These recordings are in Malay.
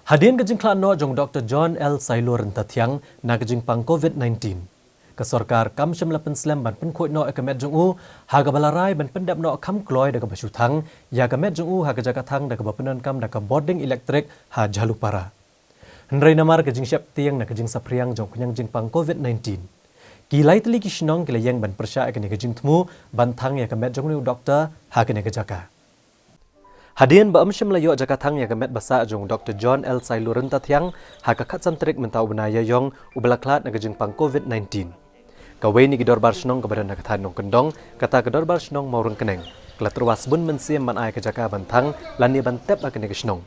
Hadian kejing klano jong Dr. John L. Sailo rentathiang na kejing pang COVID-19. Kesorkar kam syam lapan slam ban pen khoi no ekamet jong u haga balarai ban pendap no kam kloy daga basyuthang ya kamet jong u haga jakathang daga bapenan kam daga boarding electric ha jalupara. Hendrai namar kejing syap tiang na kejing sapriang jong kunyang jing pang COVID-19. Kilai teli kisnong kilayang ban persya ekene kejing temu bantang ya kamet jong nu doktor ha kene kejaka. Hadian ba amsyam layo jakathang ya gamet basa jong Dr. John L. Sailo rentathiang hakakat santrik mentau benaya yong ubalaklat na kejing pang COVID-19. Kawai ni gidor bar snong kebadan nakathan nong kendong kata gidor bar snong maurun keneng. Kelatruas bun mensiem ban ay kejaka bantang lani bantep akene kesnong.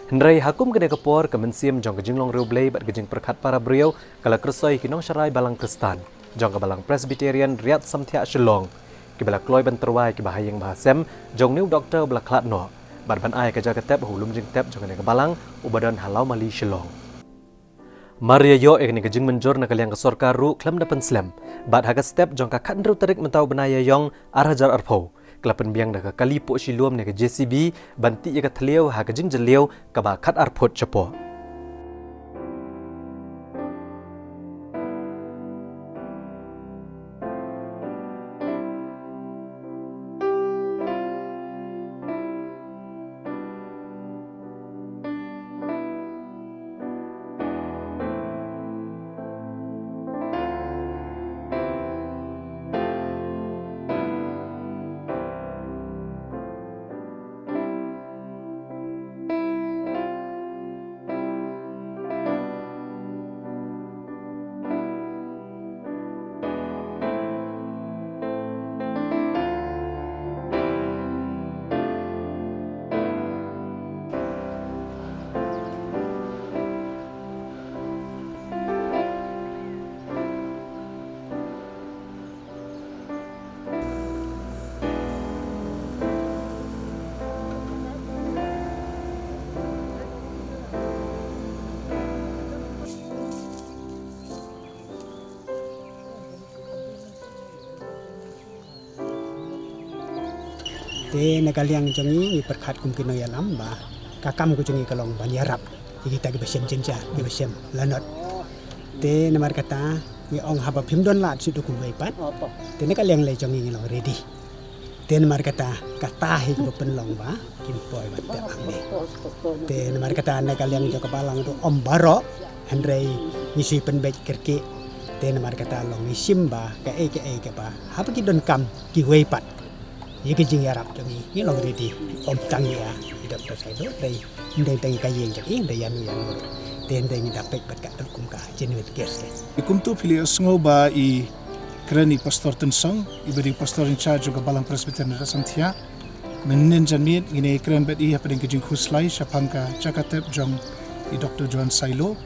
Hendrai hakum kene kepor ke mensiem jong kejing long reublei bat kejing perkat para beliau kala kersoi kinong syarai balang Kristan jong ke balang Presbyterian Riyad Samthia Shillong. Kibala kloy ban terwai kibahayeng bahasem jong new doktor belaklat no. Barban ay kejaka tep hulum jing tep jong kene kebalang ubadan halau mali Shillong. Maria yo ekni kejing menjor na kaliang kesorkar ru klam dapan slam. Bat haga step jong ka kandru tarik mentau benaya yong arajar arpau. Kelapan biang dah kali po siluam ne ke JCB banti ya ka tliau ha kejing jeliau ka ba kat arpot cepo. Te nakaliang jongi perkat kum kino ya lamba kakam ku jongi kalong banyarap kita ke besem jenja ke besem lanot te namar kata ni ong haba pimdon lat situ kum weipat te nakaliang le jongi ngilong ready te namar kata hi ku penlong ba kim poi bat te amne te namar kata nakaliang jo kapalang tu om baro hendrei ngisi penbek kerke te namar kata long isimba ke ba haba ki don kam ki weipat Yeke jing yarap jongi ni long redi om tang ya hidup tersaido dai ndeng teng kayeng jadi dai yanu ten dai dapet berkat terkum ka jenuit gerse ikum tu pilih sngo ba I kerani pastor tensong ibadi pastor in charge juga balang Presbyterian Samthia menen janmit ngine keren bet I hapading kejing khuslai syapangka cakatep jong I Dr. John Sailo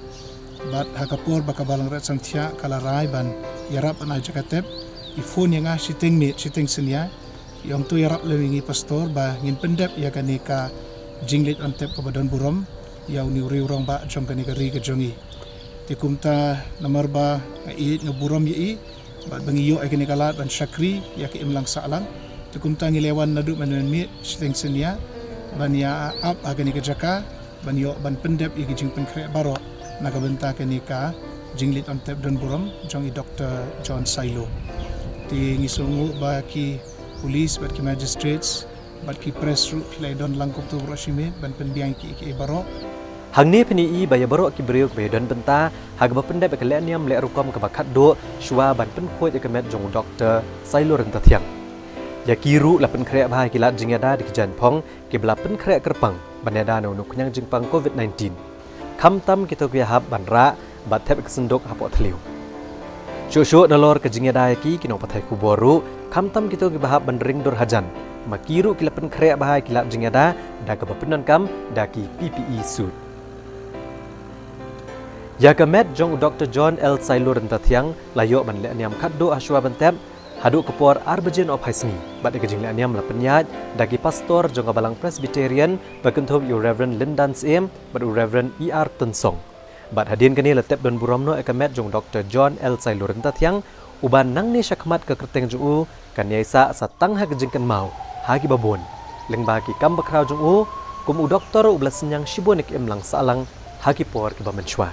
bat hakapor baka balang Samthia kala rai ban yarap an cakatep I phone yang siteng senia yang tu yarap lewingi pastor ba ngin pendep ya kanika jinglit antep kebadan burom ya uni urang ba jong kanika ri ke jongi tikumta nomor ba I ngeburom yi ba bangi yo kanika lat ban syakri ya ke imlang salang tikumta ngilewan nadu manmi siteng senia ban ya ap kanika jaka ban yo ban pendep ya jing penkre baro naga benta kanika jinglit antep dan burom jong I Dr. John Sailo ti ngisungu ba ki polis bat ki magistrates bat ki press ru pilai don langkup tu roshime ban penbiang ki baro Hangni peni baya baro ki beriu ke don benta hag ba pendai bekalian niam le rukom ke bakat do shwa ban pen khoi ekamet jong Dr. Sailo rentathiang. Ya kiru la pen krek bahai kilat jingada di kejan pong ki bela pen krek kerpang banada no kunyang jingpang COVID-19. Kam tam kita ku hab ban ra bat tep kesendok hapok thliu. Syuk-syuk dalor ke jingada ki kinong pathai ku boru kam tam kita ki bahab ban ring dor hajan. Makiru kilapen krek bahai kilat jingada da ke bapenan kam da ki PPE suit. Ya kamet jong Dr. John L. Sailo rentathiang layo ban le niam kaddo aswa bantep hadu kepor arbajen of haisni bat ke jing le niam la penyat da ki pastor jong balang Presbyterian bakenthom yu Reverend Lindan Siem bat Reverend ER Tensong. Bat hadian kini letep don buramno ekamet jong Dr. John L. Sailo rentathiang uban nang ni syakmat ke kerteng juu kan yaisa satang ha kejingkan mau hagi babon leng bagi kam bakrau juu kum u doktor u belasenyang shibonik imlang salang Hakipor ke Bamenchwa.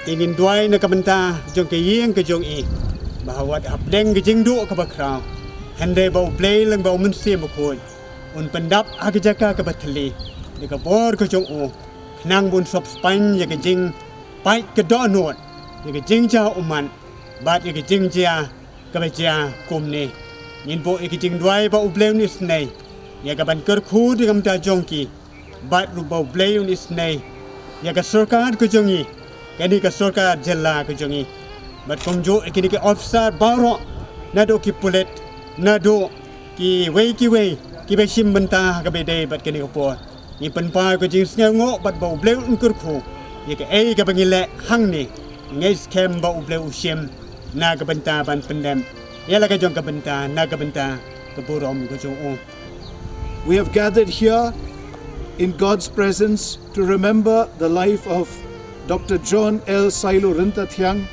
Tingin duai na kabenta jong kayeng ke jong i bahwa abdeng ke jingdu ke bakrau hande bau play lang bau mensi bukoi un pendap agajaka ke batli de ke bor ke jong o nang bun sop span ya ke jing pai ke donot ya ke jing ja uman bat ya ke jing ja ke baja kumne nin bo ke jing duai bau play ni snai ya ke ban ker khu de kam ta jong ki bat ru bau play ni snai ya ke sarkar ke jong i kini ke sarkar jilla ke jongi bat komjo kini ke officer baro nado ki pulet nado ki wei ki be sim benta ke bede bat kini ko ni penpa ke jing sngo bat bau bleu unkur khu ye ke ai ke bangile hang ni ngai scam bau bleu sim na ke benta ban pendem yala ke jong ke benta na ke benta ke burom ke jong. We have gathered here in God's presence to remember the life of Dr. John L. Sailo Rintathiang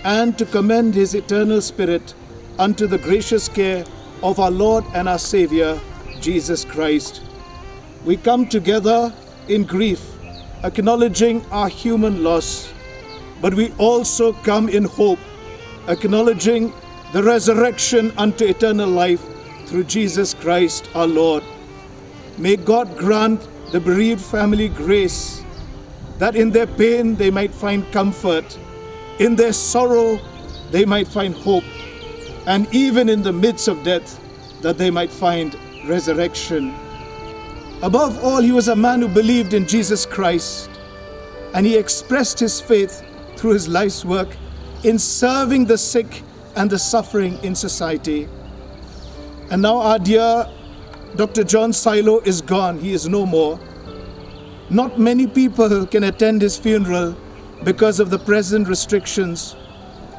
and to commend his eternal spirit unto the gracious care of our Lord and our Savior, Jesus Christ. We come together in grief, acknowledging our human loss, but we also come in hope, acknowledging the resurrection unto eternal life through Jesus Christ our Lord. May God grant the bereaved family grace that in their pain they might find comfort, in their sorrow they might find hope, and even in the midst of death that they might find resurrection. Above all, he was a man who believed in Jesus Christ, and he expressed his faith through his life's work in serving the sick and the suffering in society. And now our dear Dr. John Silo is gone. He is no more. Not many people can attend his funeral because of the present restrictions,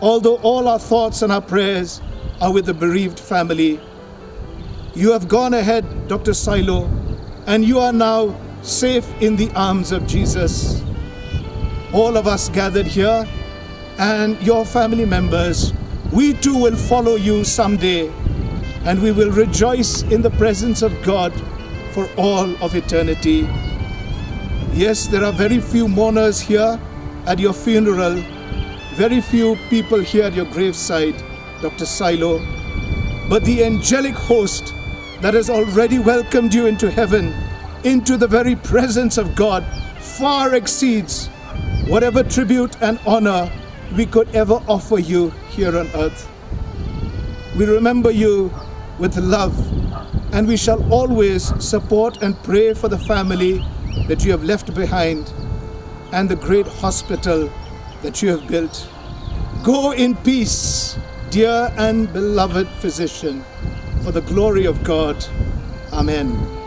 although all our thoughts and our prayers are with the bereaved family. You have gone ahead, Dr. Silo, and you are now safe in the arms of Jesus. All of us gathered here and your family members, we too will follow you someday, and we will rejoice in the presence of God for all of eternity. Yes, there are very few mourners here at your funeral, very few people here at your graveside, Dr. Silo, but the angelic host that has already welcomed you into heaven, into the very presence of God, far exceeds whatever tribute and honor we could ever offer you here on earth. We remember you with love, and we shall always support and pray for the family that you have left behind and the great hospital that you have built. Go in peace, dear and beloved physician, for the glory of God. Amen.